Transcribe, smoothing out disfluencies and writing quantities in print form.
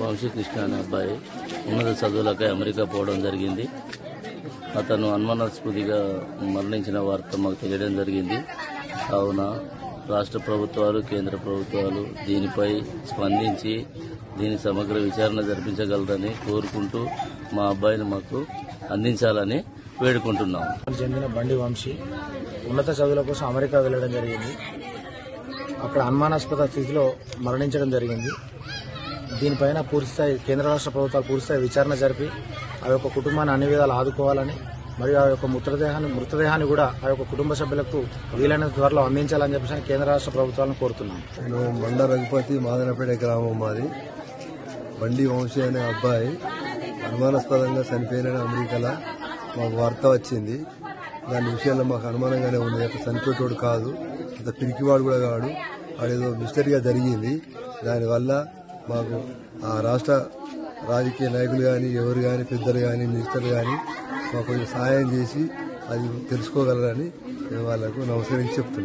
వంశీకృష్ణ అనే అబ్బాయి ఉన్నత చదువులకై అమెరికా పోవడం జరిగింది. అతను అనుమానాస్పదిగా మరణించిన వార్త మాకు తెలియడం జరిగింది. కావున రాష్ట్ర ప్రభుత్వాలు, కేంద్ర ప్రభుత్వాలు దీనిపై స్పందించి దీని సమగ్ర విచారణ జరిపించగలరని కోరుకుంటూ మా అబ్బాయిని మాకు అందించాలని వేడుకుంటున్నాం. చెందిన బండి వంశీ ఉన్నత చదువుల కోసం అమెరికా వెళ్లడం జరిగింది. అక్కడ అనుమానాస్పద స్థితిలో మరణించడం జరిగింది. దీనిపైన పూర్తిస్థాయి కేంద్ర రాష్ట్ర ప్రభుత్వాలు పూర్తిస్థాయి విచారణ జరిపి ఆ యొక్క కుటుంబాన్ని అన్ని విధాలు ఆదుకోవాలని, మరియు ఆ యొక్క మృతదేహాన్ని కూడా ఆ యొక్క కుటుంబ సభ్యులకు వీలైనంత త్వరలో అందించాలని చెప్పేసి కేంద్ర రాష్ట్ర ప్రభుత్వాలను కోరుతున్నాం. నేను బండ రఘుపతి మాదనపేట గ్రామం మాది. బండి వంశీ అనే అబ్బాయి అనుమానాస్పదంగా చనిపోయిన అమెరికాలో మాకు వార్త వచ్చింది. దాని విషయంలో మాకు అనుమానంగానే ఉంది. అక్కడ చనిపోయేటోడు కాదు, అంత పిరికివాడు కూడా కాడు, అదేదో మిస్టరీగా జరిగింది. దానివల్ల మాకు ఆ రాష్ట్ర రాజకీయ నాయకులు కానీ, ఎవరు కానీ, పెద్దలు కానీ, మినిస్టర్లు కానీ మాకు కొంచెం సహాయం చేసి అది తెలుసుకోగలరని మేము వాళ్ళకు నమస్కరించి చెప్తున్నాం.